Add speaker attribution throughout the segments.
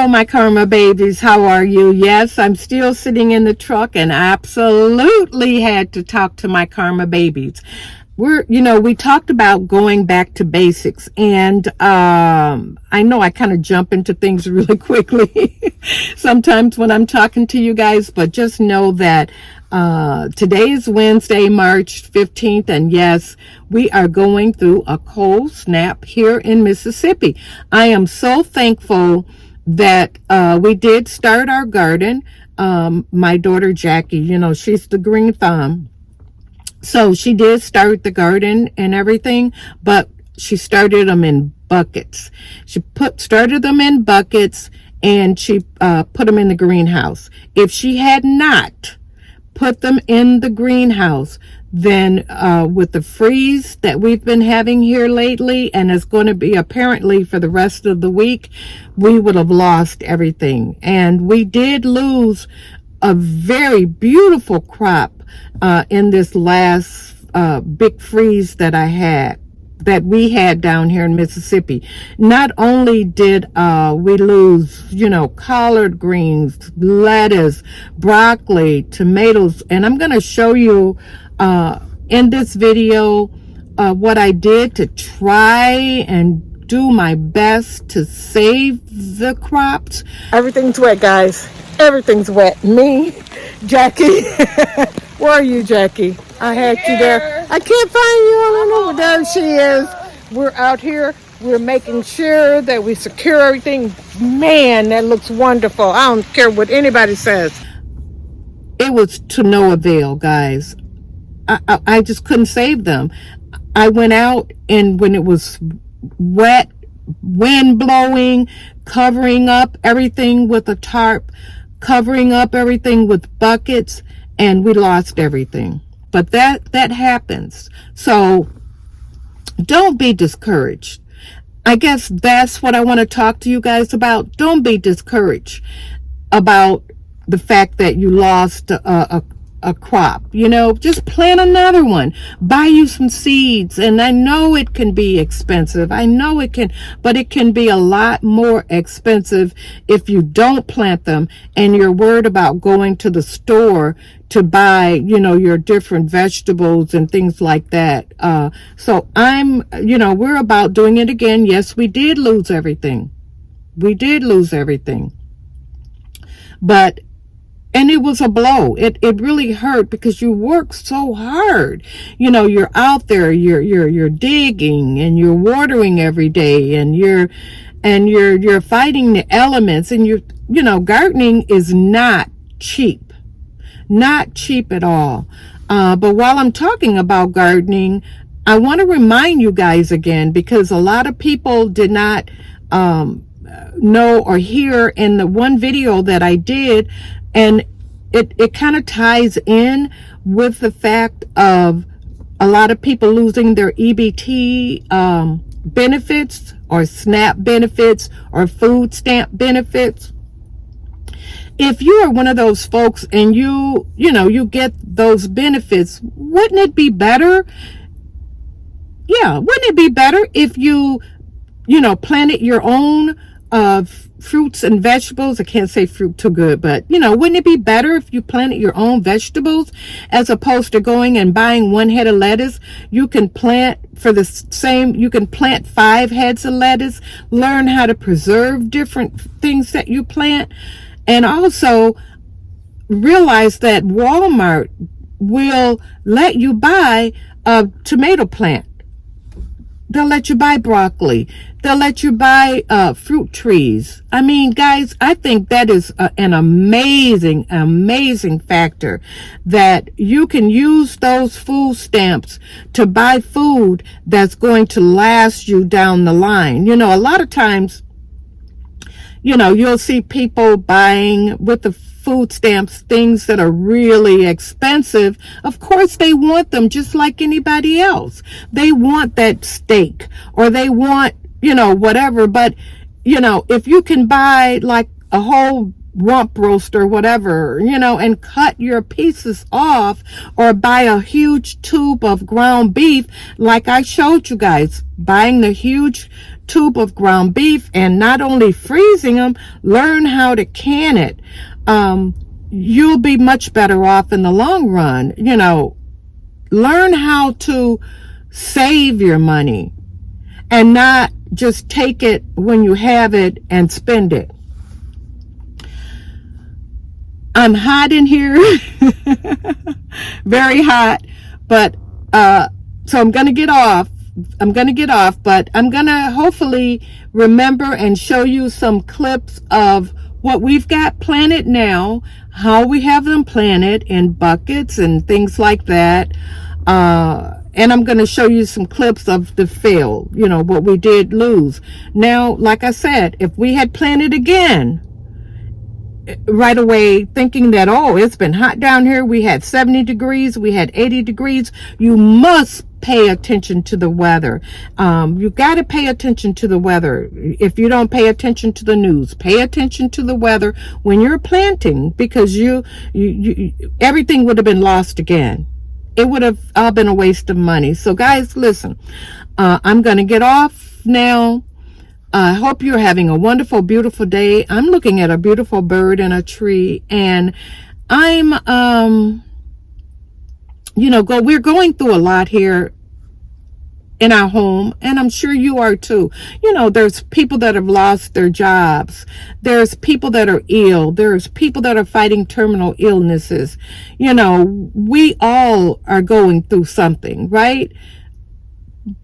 Speaker 1: Hello, my karma babies. How are you? Yes, I'm still sitting in the truck and I absolutely had to talk to my karma babies. We talked about going back to basics, and I know I kind of jump into things really quickly sometimes when I'm talking to you guys, but just know that today is Wednesday, March 15th, and yes, we are going through a cold snap here in Mississippi. I am so thankful that we did start our garden. My daughter Jackie, she's the green thumb. So she did start the garden and everything, but she started them in buckets. She started them in buckets and she put them in the greenhouse. If she had not put them in the greenhouse, then with the freeze that we've been having here lately, and it's going to be apparently for the rest of the week, we would have lost everything. And we did lose a very beautiful crop in this last big freeze that we had down here in Mississippi. Not only did we lose, collard greens, lettuce, broccoli, tomatoes, and I'm going to show you in this video what I did to try and do my best to save the crops. Everything's wet, guys. Everything's wet. Me, Jackie. Where are you, Jackie? I had you there. I can't find you. I don't know where there she is. We're out here. We're making sure that we secure everything. Man, that looks wonderful. I don't care what anybody says. It was to no avail, guys. I just couldn't save them. I went out, and when it was wet, wind blowing, covering up everything with a tarp, covering up everything with buckets, and we lost everything. But that happens. So don't be discouraged. I guess that's what I want to talk to you guys about. Don't be discouraged about the fact that you lost a crop. Just plant another one. Buy you some seeds. And I know it can be expensive. I know it can, but it can be a lot more expensive if you don't plant them and you're worried about going to the store to buy, your different vegetables and things like that. So we're about doing it again. Yes, we did lose everything. We did lose everything. And it was a blow. It really hurt because you work so hard. You're out there, you're digging and you're watering every day, and you're fighting the elements, and gardening is not cheap. Not cheap at all. But while I'm talking about gardening, I want to remind you guys again, because a lot of people did not know or hear in the one video that I did, and it kind of ties in with the fact of a lot of people losing their EBT benefits, or SNAP benefits, or food stamp benefits. If you are one of those folks and you get those benefits, wouldn't it be better? Yeah, wouldn't it be better if you planted your own fruits and vegetables? I can't say fruit too good, but wouldn't it be better if you planted your own vegetables as opposed to going and buying one head of lettuce? You can plant you can plant 5 heads of lettuce, learn how to preserve different things that you plant, and also realize that Walmart will let you buy a tomato plant. They'll let you buy broccoli. They'll let you buy fruit trees. I mean, guys, I think that is an amazing, amazing factor, that you can use those food stamps to buy food that's going to last you down the line. A lot of times, you'll see people buying with the food stamps things that are really expensive. Of course, they want them just like anybody else. They want that steak, or they want, whatever. But, if you can buy like a whole rump roast or whatever, you know, and cut your pieces off, or buy a huge tube of ground beef like I showed you guys, buying the huge tube of ground beef and not only freezing them, learn how to can it. You'll be much better off in the long run. You know, learn how to save your money and not just take it when you have it and spend it. I'm hot in here, very hot, but so I'm going to get off. But I'm going to hopefully remember and show you some clips of what we've got planted now, how we have them planted in buckets and things like that. And I'm going to show you some clips of the fail, you know, what we did lose. Now, like I said, if we had planted again right away, thinking that, oh, it's been hot down here, we had 70 degrees, we had 80 degrees, you must pay attention to the weather. You got to pay attention to the weather. If you don't pay attention to the news, pay attention to the weather when you're planting, because you everything would have been lost again. It would have all been a waste of money. So guys, listen, I'm going to get off now. I hope you're having a wonderful, beautiful day. I'm looking at a beautiful bird in a tree, and I'm, you know, we're going through a lot here in our home, and I'm sure you are too. You know, there's people that have lost their jobs. There's people that are ill. There's people that are fighting terminal illnesses. You know, we all are going through something, right?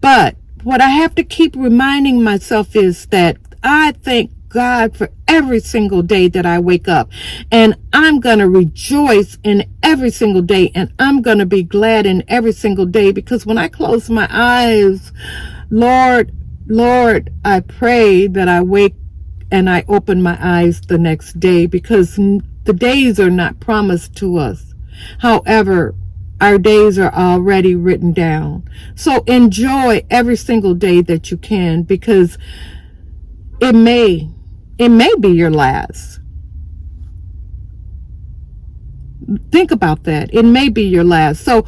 Speaker 1: But what I have to keep reminding myself is that I thank God for every single day that I wake up, and I'm going to rejoice in every single day, and I'm going to be glad in every single day, because when I close my eyes, Lord, I pray that I wake and I open my eyes the next day, because the days are not promised to us. However, our days are already written down. So enjoy every single day that you can, because it may be your last. Think about that. It may be your last. So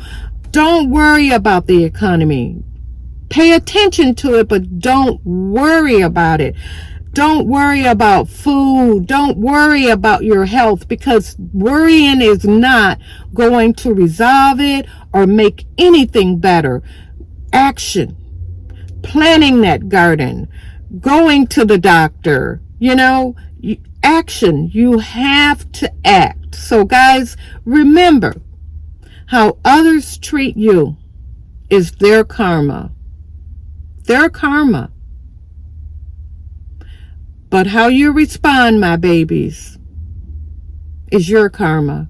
Speaker 1: don't worry about the economy. Pay attention to it, but don't worry about it. Don't worry about food. Don't worry about your health, because worrying is not going to resolve it or make anything better. Action. Planting that garden. Going to the doctor. You know, action. You have to act. So guys, remember, how others treat you is their karma. Their karma. But how you respond, my babies, is your karma.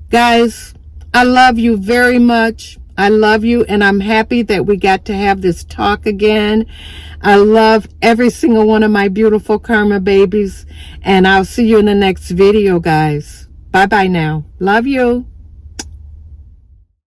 Speaker 1: Guys, I love you very much. I love you, and I'm happy that we got to have this talk again. I love every single one of my beautiful karma babies, and I'll see you in the next video, guys. Bye-bye now. Love you.